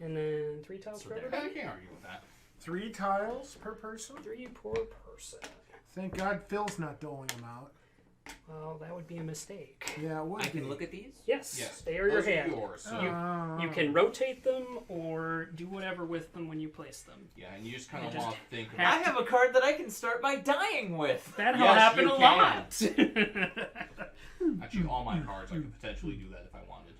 And then 3 tiles for everybody? I can't argue with that. 3 tiles per person? 3 per person. Thank God Phil's not doling them out. Well, that would be a mistake. Yeah, it would I be. can look at these? Yes. They are your hand. Yours. You can rotate them or do whatever with them when you place them. Yeah, and you just kind of want to think I have a card that I can start my dying with. That'll happen a lot. Actually, all my cards, I could potentially do that if I wanted.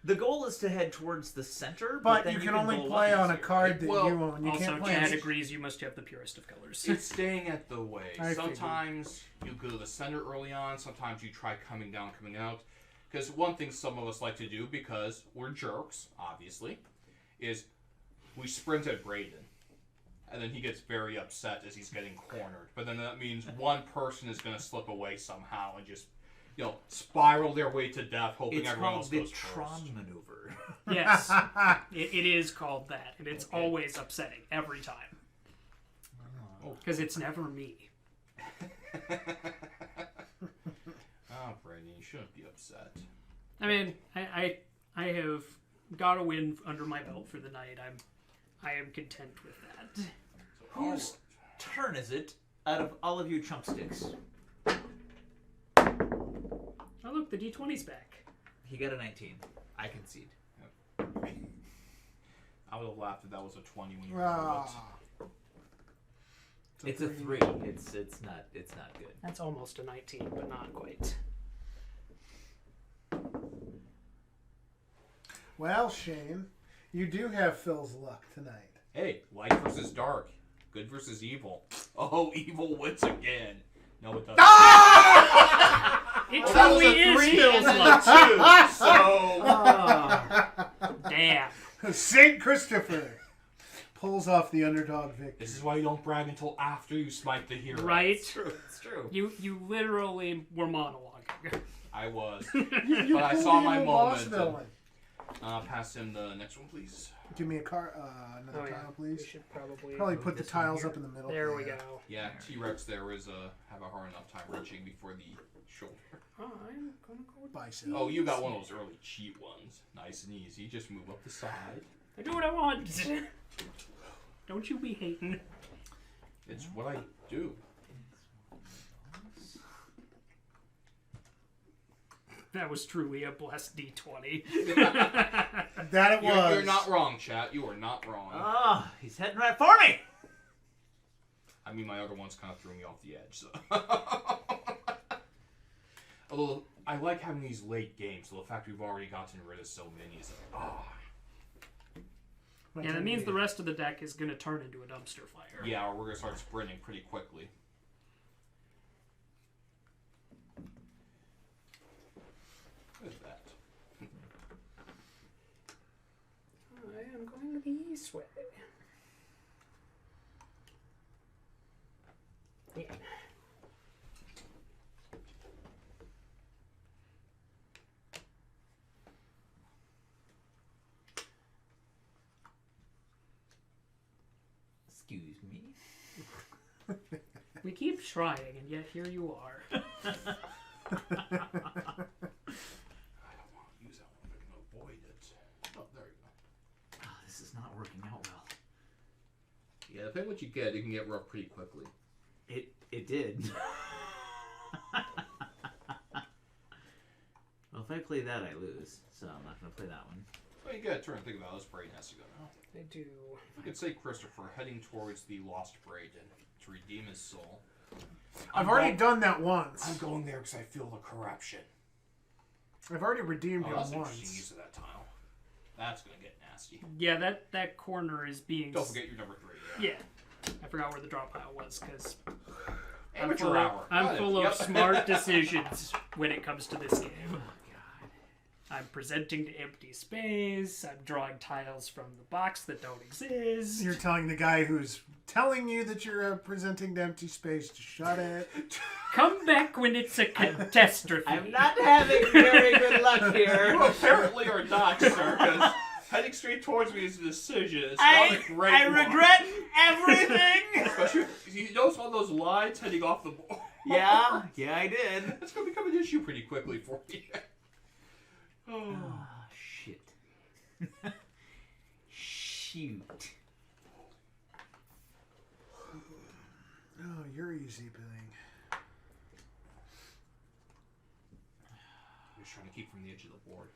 The goal is to head towards the center, but then you can only play on a card that you own. You also, can't play Chad agrees you must have the purest of colors. It's staying at the way. I Sometimes you go to the center early on. Sometimes you try coming down, coming out. Because one thing some of us like to do, because we're jerks, obviously, is we sprint at Brayden. And then he gets very upset as he's getting cornered. But then that means one person is going to slip away somehow and just, spiral their way to death, hoping everyone else goes first. It's called the Tron maneuver. Yes, it is called that, and it's always upsetting every time. Because it's never me. Brayden, you shouldn't be upset. I mean, I have got a win under my belt for the night. I am content with that. Whose turn is it out of all of you chumpsticks? Oh, look, the D20's back. He got a 19. I concede. I would have laughed if that was a 20 when you rolled it. It's a 3. It's not good. That's almost a 19, but not quite. Well, Shane, you do have Phil's luck tonight. Hey, light versus dark. Good versus evil. Oh, evil wins again. No, it doesn't. It truly is Phil's luck, too. So, damn. Saint Christopher pulls off the underdog victory. This is why you don't brag until after you smite the hero. Right? It's true. You literally were monologuing. I was. You But I saw my pulled boss moment. villain. Pass him the next one, please. Give me another tile, please. We should probably Put the tiles up in the middle. There we go. Yeah, T-Rex there is have a hard enough time reaching before the shoulder. Oh, I'm gonna go with Bicep. Oh, you got one of those early cheat ones. Nice and easy. Just move up the side. I do what I want. Don't you be hating. It's what I do. That was truly a blessed D20. That it was. You're not wrong, chat. You are not wrong. Oh, he's heading right for me. I mean, my other ones kind of threw me off the edge. So. Although, I like having these late games, so the fact we've already gotten rid of so many is like, Yeah, that means the rest of the deck is going to turn into a dumpster fire. Yeah, or we're going to start sprinting pretty quickly. What is that? I am going this way. Yeah. Excuse me. We keep trying, and yet here you are. I don't want to use that one if I can avoid it. Oh, there you go. Oh, this is not working out well. Yeah, depending what you get, it can get rough pretty quickly. It did. Well, if I play that, I lose. So I'm not going to play that one. Well, you got to turn and think about this. Brayden has to go now. I do. You could say Christopher heading towards the lost Brayden to redeem his soul. I've already done that once. I'm going there because I feel the corruption. I've already redeemed him That's once. interesting use of that tile. That's going to get nasty. Yeah, that corner is being... Don't forget your number 3. Yeah. I forgot where the drop pile was, because... Amateur hour. I'm full of smart decisions when it comes to this game. Oh, God. I'm presenting to empty space. I'm drawing tiles from the box that don't exist. You're telling the guy who's telling you that you're presenting to empty space to shut it. Come back when it's a catastrophe. I'm not having very good luck here. You apparently are not, sir, because heading straight towards me is a decision. It's not a great I one. regret everything. Especially, you notice one of those lines heading off the board. Yeah, I did. It's going to become an issue pretty quickly for you. Oh, shit. meepling? Just trying to keep from the edge of the board.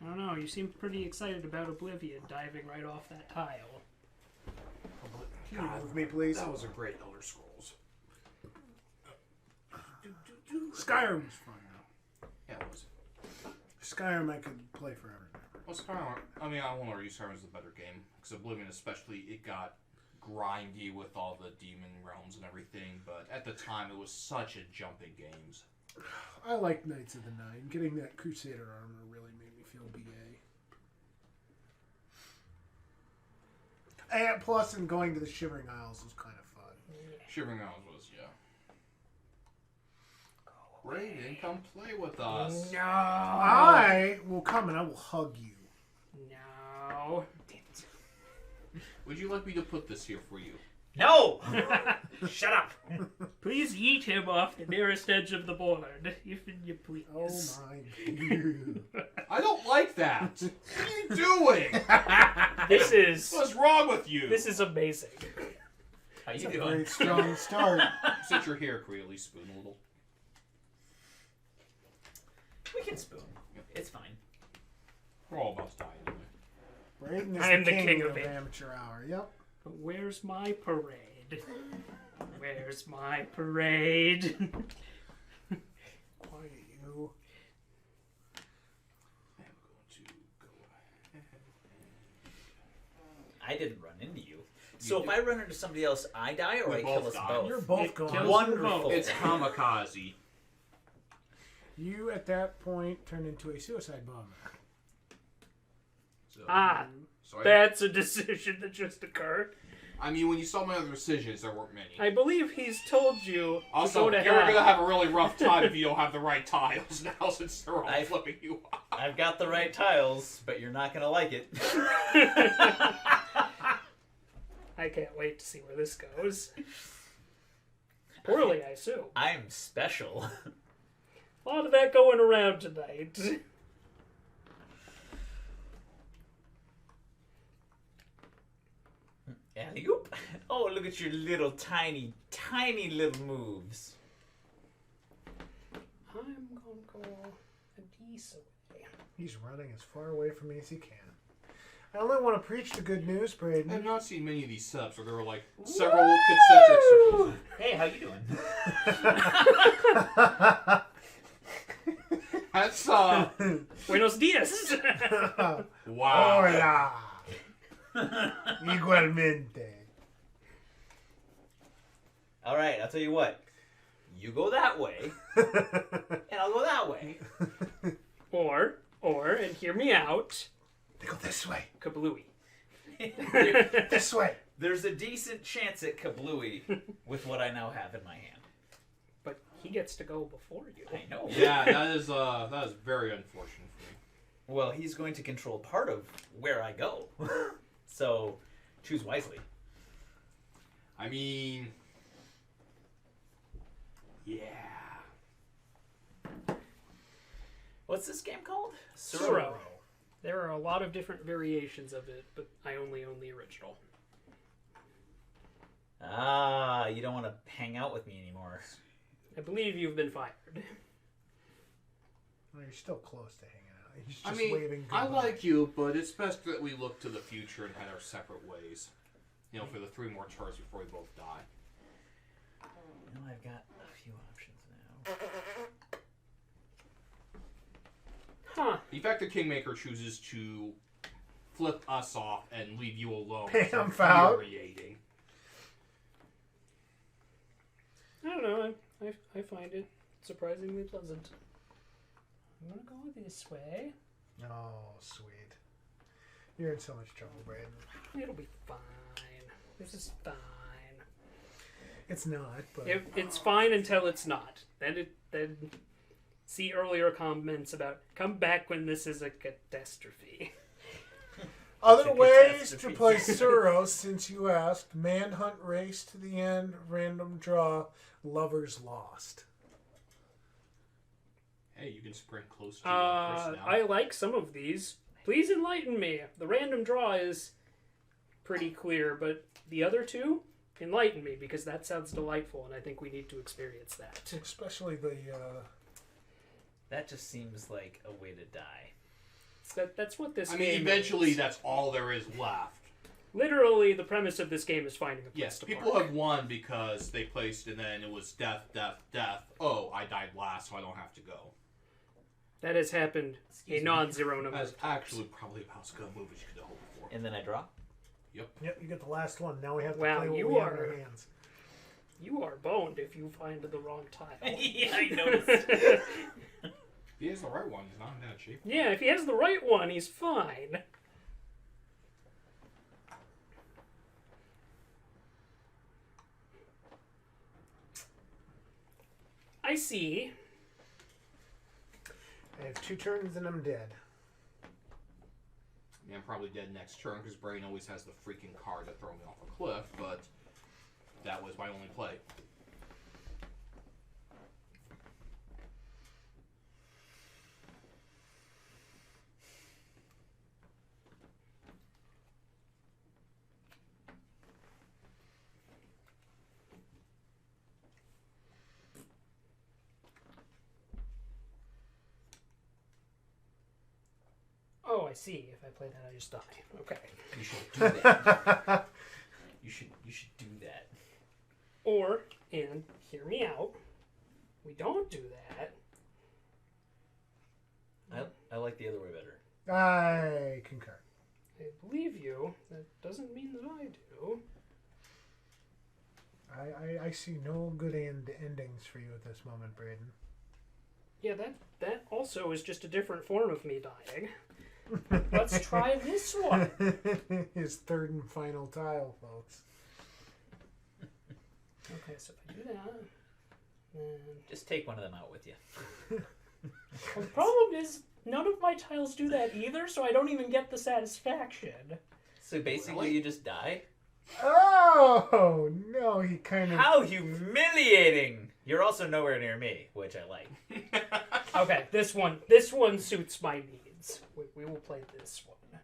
I don't know. You seem pretty excited about Oblivion diving right off that tile. Can you move me, please? That was a great Elder Scrolls. Skyrim was fun, though. Yeah, it was. Skyrim I could play forever and ever. Well, Skyrim, I mean, I won't argue Skyrim is the better game. Because Oblivion especially, it got grindy with all the demon realms and everything. But at the time, it was such a jump in games. I like Knights of the Nine. Getting that Crusader armor really made me feel BA. And plus, and going to the Shivering Isles was kind of fun. Shivering Isles was, yeah. Raiden, come play with us. No. I will come and I will hug you. No. Would you like me to put this here for you? No! Shut up! Please yeet him off the nearest edge of the board, if you please. Oh my god. I don't like that. What are you doing? This is What's wrong with you? this is amazing. How you It's a doing? great strong start. Since you're here, can we at least spoon a little? We can spoon. It's fine. We're all about to die anyway. Braden is I am the the king, king of of it. amateur hour. Yep. But where's my parade? Where's my parade? Quiet you. I'm going to go ahead. I didn't run into you. So if I run into somebody else, I die or We I both kill us die. both? You're both It gone. kills- Wonderful. It's kamikaze. You at that point turn into a suicide bomber. So, Ah, so that's a decision that just occurred. I mean, when you saw my other decisions, there weren't many. I believe he's told you Also, to go to you're hell. going to have a really rough time if you don't have the right tiles now, since they're all I- flipping you off. I've got the right tiles, but you're not going to like it. I can't wait to see where this goes. Poorly, I assume. I'm special. A lot of that going around tonight. Alley-oop. Oh, look at your little tiny, tiny little moves. I'm gonna go a decent way. He's running as far away from me as he can. I only want to preach the good news, I Braden. have not seen many of these setups where there were like several concentric circles. Hey, how you doing? That's Buenos dias! wow. Hola. Igualmente. All right, I'll tell you what. You go that way, and I'll go that way. or, and hear me out, They go this way. kablooey. This way. There's a decent chance at kablooey with what I now have in my hand. But he gets to go before you. I know. Yeah, that is very unfortunate for me. Well, he's going to control part of where I go. So, choose wisely. I mean, yeah. What's this game called? Tsuro. There are a lot of different variations of it, but I only own the original. Ah, you don't want to hang out with me anymore. I believe you've been fired. Well, you're still close to hanging out. He's just I mean, waving I goodbye. like you, but it's best that we look to the future and head our separate ways. You know, for the 3 more turns before we both die. You know, I've got a few options now. Huh. The fact that Kingmaker chooses to flip us off and leave you alone Hey, is I'm foul. infuriating. I don't know. I find it surprisingly pleasant. I'm gonna go this way. Oh, sweet. You're in so much trouble, Braden. It'll be fine. This is fine. It's not, but It's fine until it's not. Then see earlier comments about come back when this is a catastrophe. other It's a ways to catastrophe. play Tsuro, since you asked: manhunt race to the end, random draw, lovers lost. Hey, you can sprint close to your person now. I like some of these. Please enlighten me. The random draw is pretty clear, but the other two, enlighten me, because that sounds delightful, and I think we need to experience that. Especially the. That just seems like a way to die. That's what this I game mean, eventually is. that's all there is left. Literally, the premise of this game is finding a place Yes, to people park. have won because they placed, and then it was death, death, death. Oh, I died last, so I don't have to go. That has happened a non-zero number That's of times. actually probably about as good a move as you could hope for. And then I draw. Yep. Yep, you get the last one. Now we have to Wow, play what you we have in are- our hands. You are boned if you find the wrong tile. Yeah, I noticed. If he has the right one, he's not in bad shape. Yeah, if he has the right one, he's fine. I see. I have 2 turns and I'm dead. Yeah, I'm probably dead next turn because Brain always has the freaking card to throw me off a cliff, but that was my only play. Oh, I see. If I play that, I just die. Okay. You should do that. you should do that. Or, and hear me out, we don't do that. I like the other way better. I concur. I believe you. That doesn't mean that I do. I see no good endings for you at this moment, Braden. Yeah, that also is just a different form of me dying. Let's try this one. His third and final tile, folks. Okay, so if I do that, then... Just take one of them out with you. The problem is, none of my tiles do that either, so I don't even get the satisfaction. So basically, Really? you just die. Oh no, he kind of. How humiliating! You're also nowhere near me, which I like. Okay, this one suits my needs. We will play this one.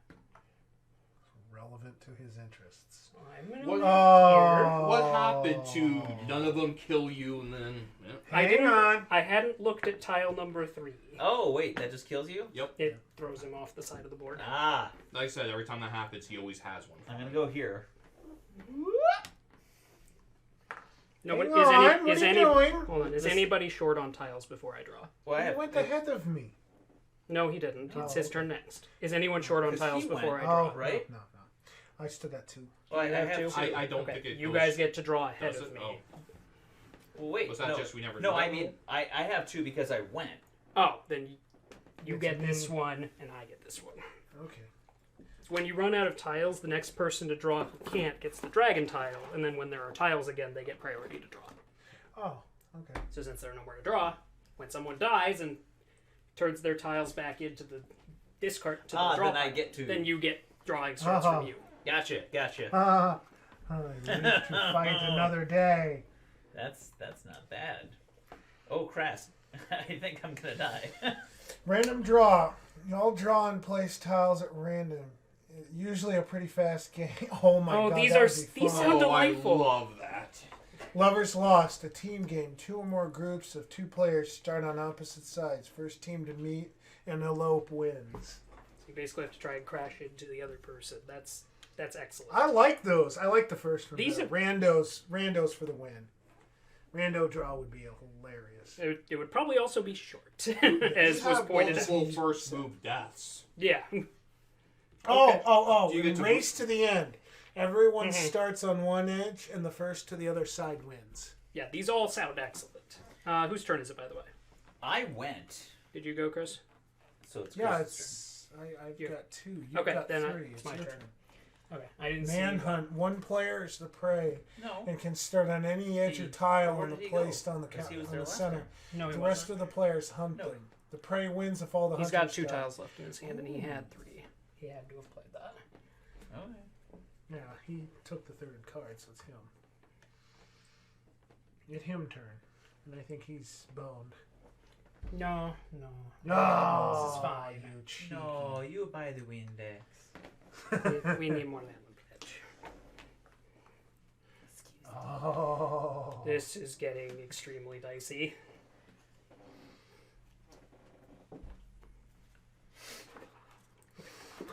Relevant to his interests. I'm gonna What- live Oh. What happened to none of them kill you and then... Yeah. Hang on. I hadn't looked at tile number 3. Oh wait, that just kills you? Yep. It throws him off the side of the board. Ah, Like I said, every time that happens, he always has one. I'm gonna go here. No, Hang but on, what is are you any doing? hold on? Is This- anybody short on tiles before I draw? Well, I He have. went ahead of me. No, he didn't. It's Oh, his okay. turn next. Is anyone short on 'Cause tiles he before went. I draw? Oh, right? No. I still got 2. Well, I You have have to? two. I don't Okay, think it you goes... guys get to draw ahead Does of it? me. Oh. Well, wait. Was that no, just we never no, did I that mean, rule? I have 2 because I went. Oh, then you It's get me. this one, and I get this one. Okay. When you run out of tiles, the next person to draw who can't gets the dragon tile, and then when there are tiles again, they get priority to draw. Oh, okay. So since there are nowhere to draw, when someone dies and turns their tiles back into the discard to the draw then I pile, get to. then you get drawing sorts Oh. from you. Gotcha. I live to fight another day. That's not bad. Oh, crass. I think I'm gonna die. Random draw. Y'all draw and place tiles at random. Usually a pretty fast game. Oh my Oh, god. these that are- would be these fun. sound Oh, delightful. I love that. Lovers Lost, a team game. 2 or more groups of 2 players start on opposite sides. First team to meet and elope wins. So you basically have to try and crash into the other person. That's excellent. I like those. I like the first one. These better. are- randos for the win. Rando draw would be hilarious. It would probably also be short, as was pointed out. multiple first move deaths. Yeah. Oh, Do you get to race to the end. Everyone Mhm. starts on one edge, and the first to the other side wins. Yeah, these all sound excellent. Whose turn is it, by the way? I went. Did you go, Chris? So it's Yeah, Chris's I've Yeah. got 2. You've Okay, got then 3. it's my your turn. Okay, I didn't see. Manhunt. One player is the prey turn. No. and can start on any edge He- or tile where on the did he go? placed on the, 'Cause he was on there the last center. time. No, he The rest wasn't. of the players hunt No. them. The prey wins if all the He's hunters got 2 die. tiles left in his hand, and he had 3. He had to have played that. Okay. Yeah, he took the 3rd card, so it's him. It's him turn, and I think he's boned. No. No, This is fine. You cheeky. No, you buy the Windex. We need more land pitch. Oh. This is getting extremely dicey.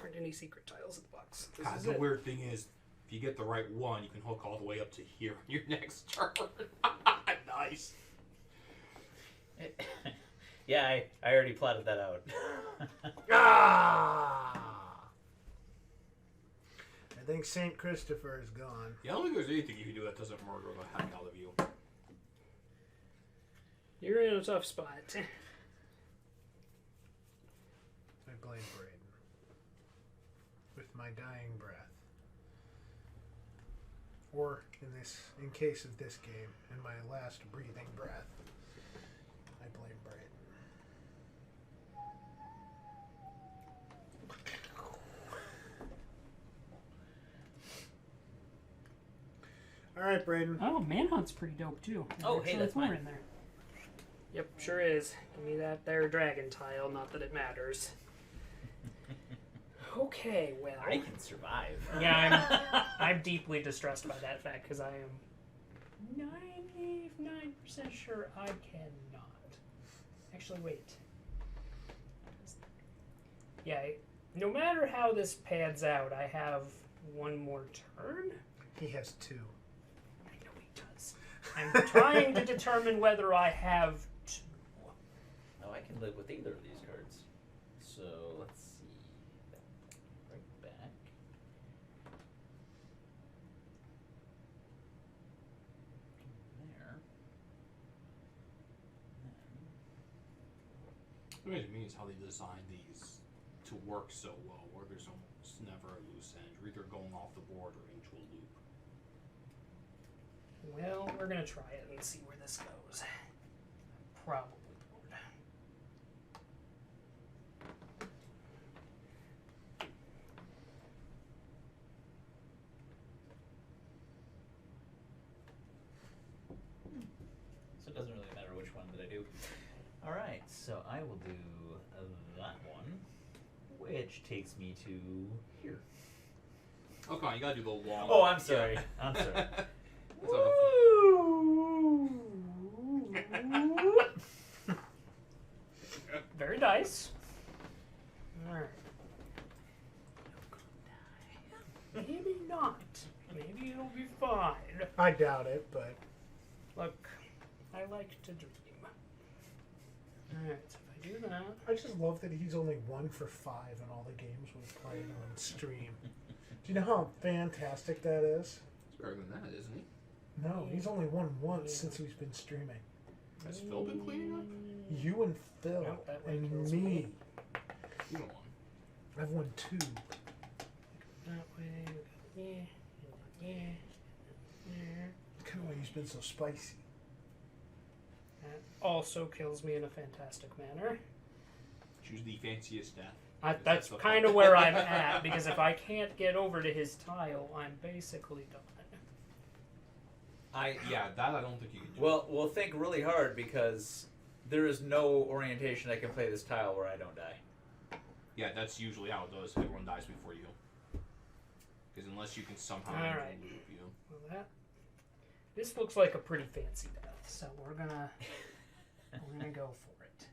Aren't any secret tiles in the box. This God, is the it. weird thing is, if you get the right one, you can hook all the way up to here on your next turn. Nice. Yeah, I already plotted that out. Ah! I think St. Christopher is gone. Yeah, I don't think there's anything you can do that doesn't murder the heck out of you. You're in a tough spot. I blame Braden. With my dying breath. Or, in case of this game, in my last breathing breath, I blame Braden. Alright, Braden. Oh, Manhunt's pretty dope too. Oh, hey, Actually, that's more mine. in there. Yep, sure is. Give me that there dragon tile, not that it matters. Okay, well. I can survive. Yeah, I'm deeply distressed by that fact because I am 99% sure I cannot. Actually, wait. Yeah, no matter how this pans out, I have one more turn. He has 2. I know he does. I'm trying to determine whether I have 2. Oh, I can live with either of these cards. So let's see. Right back. There. What amazes me is how they designed these to work so well, where there's almost never a loose end. You're either going off the board or into a loop. Well, we're gonna try it and see where this goes. Probably bored. So it doesn't really matter which one that I do. Alright, so I will do that one, which takes me to here. Oh, come on, you gotta do the long. Oh, I'm sorry. I'm sorry. That's all. Very nice. Alright. Maybe not. Maybe it'll be fine. I doubt it, but Look, I like to dream. Alright, so if I do that. I just love that he's only 1 for 5 in all the games we've played on stream. Do you know how fantastic that is? It's better than that, isn't he? No, he's only won once since he's been streaming. Has Phil been cleaning up? You and Phil Nope, that one and kills me. me. You don't want. I've won 2. That way, we got yeah, there. Kind of why he's been so spicy. That also kills me in a fantastic manner. Choose the fanciest death. That's the kind of where I'm at, because if I can't get over to his tile, I'm basically done. Yeah, that I don't think you can do. Well, we'll think really hard because there is no orientation I can play this tile where I don't die. Yeah, that's usually how it does. Everyone dies before you. Because unless you can somehow Alright. loop you. Well, this looks like a pretty fancy death, so we're gonna go for it.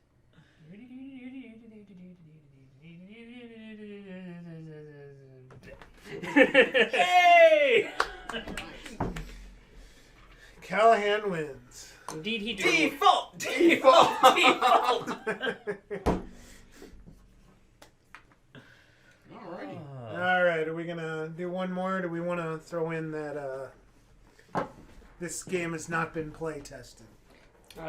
Yay! Callahan wins. Indeed, he did. Default! Default! Default! Alrighty. Alright, are we going to do one more? Do we want to throw in that this game has not been play tested?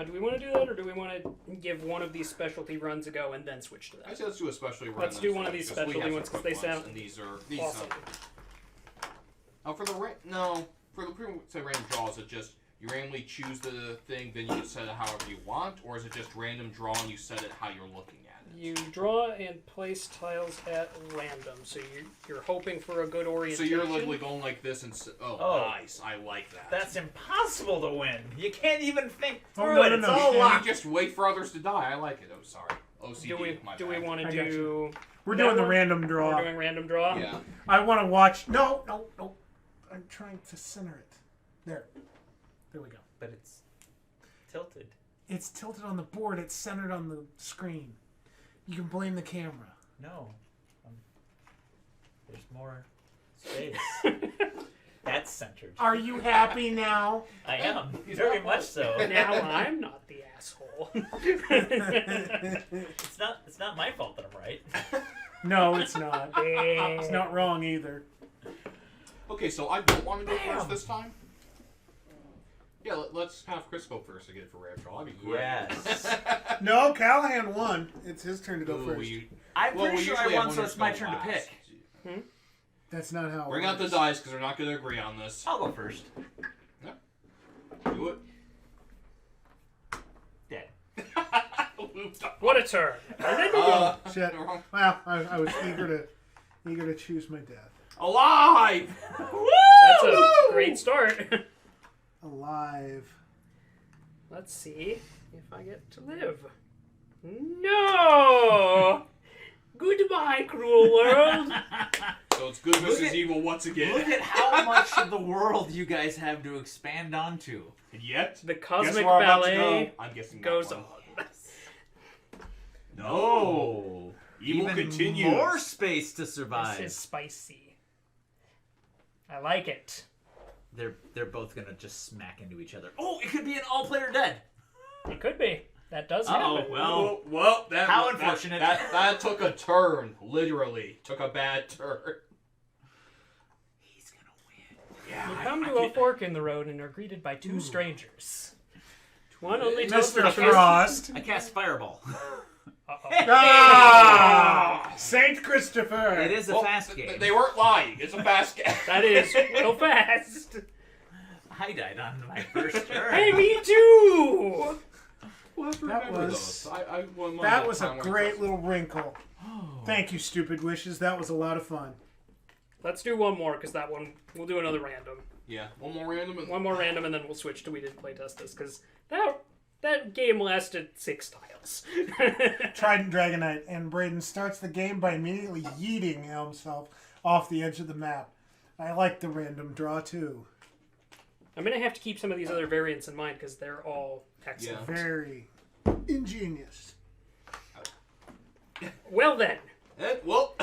Do we want to do that, or do we want to give one of these specialty runs a go and then switch to I that? say let's do a specialty run. Let's do one of these because we specialty have ones, some 'cause they quick ones, sound And these are Awesome. For the pretty say random draw, is it just you randomly choose the thing, then you can set it however you want, or is it just random draw and you set it how you're looking at it? You draw and place tiles at random, so you're hoping for a good So orientation. you're literally going like this and Oh. nice, I like that. That's impossible to win. You can't even think Oh, through no, it. no, It's no. all You locked. just wait for others to die. I like it. Oh, sorry. OCD. do we want I to got do? We're that doing the one? random draw. We're doing random draw. Yeah. I want to watch. No. I'm trying to center it. There we go. But it's tilted. It's tilted on the board. It's centered on the screen. You can blame the camera. No. There's more space. That's centered. Are you happy now? I am. Very much so. Now I'm not the asshole. It's not my fault that I'm right. No, it's not. It's not wrong either. Okay, so I don't want to go first this time. Yeah, let's have Chris go first again for Rare Troll. That'd be great. Yes. No, Callahan won. It's his turn to go Ooh, first. I'm well, pretty we sure I usually have won, so winners it's my go turn to last. pick. That's not how it Bring out the works. dice because we're not going to agree on this. I'll go first. Do it. Dead. What a turn. And then you go. Shit. Well, I was eager to choose my death. Alive! That's a great start. Alive. Let's see if I get to live. No! Goodbye, cruel world. So it's good versus at- evil once again. Look at how much of the world you guys have to expand onto. And yet, The guess cosmic where I'm about to ballet go? I'm guessing that goes one. on. No. Evil Even continues. more space to This survive. is spicy. I like it. They're both gonna just smack into each other. Oh, it could be an all-player dead. It could be. That does Uh-oh, happen. well. Well, that, How that- unfortunate. That took a turn. Literally. Took a bad turn. He's gonna win. Yeah. You come to a fork in the road and are greeted by two strangers. One only tells the Mr. truth. Frost. I cast Fireball. Uh-oh. Ah! Saint Christopher. It is a Well, fast game. They weren't lying. It's a fast game. That is real fast. I died on my first turn. Hey, me too! We'll have to That remember was- those. I won mine That that was a time when I great pressed- little wrinkle. Thank you, Stupid Wishes. That was a lot of fun. Let's do one more, because that one, we'll do another random. Yeah, one more random. And... One more random, and then we'll switch to we didn't playtest this, because that game lasted 6 tiles. Trident Dragonite, and Braden starts the game by immediately yeeting himself off the edge of the map. I like the random draw too. I'm going to have to keep some of these other variants in mind, because they're all excellent. Yeah. Very ingenious. Well then. Well,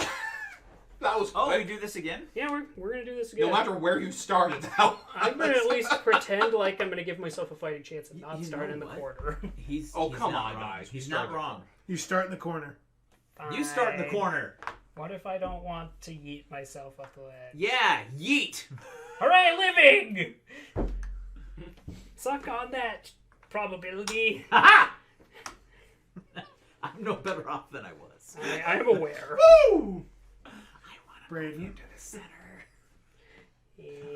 that was Oh, we quick. do this again? Yeah, we're going to do this again. No matter where you started now. I'm going to at least pretend like I'm going to give myself a fighting chance and not You start know in the what? corner. He's Oh, he's come not on, wrong. guys. He's We not started wrong. You start in the corner. You start in the Fine. corner. What if I don't want to yeet myself up the ledge? Yeah, yeet. Hooray, living! Suck on that probability. Ha I'm no better off than I was. I'm aware. Woo! Braden.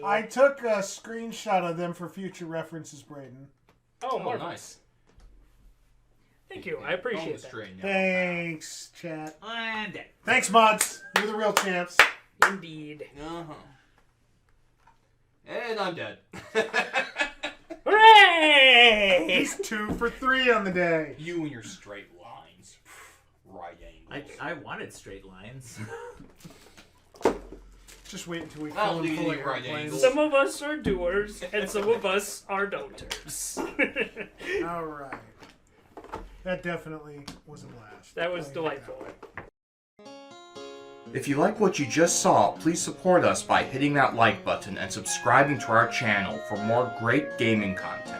I Yeah. took a screenshot of them for future references, Braden. Oh, Oh, marvelous. nice. Thank you. I appreciate that. Thanks, chat. And dead. Thanks, mods. You're the real champs. Indeed. Uh-huh. And I'm dead. Hooray! He's 2 for 3 on the day. You and your straight lines. Right angles. I wanted straight lines. Just wait until we I'll fill in leave full you of right airplanes. angles. Some of us are doers, and some of us are don'ters. All right. That definitely was a blast. That was Playing it delightful. way. If you like what you just saw, please support us by hitting that like button and subscribing to our channel for more great gaming content.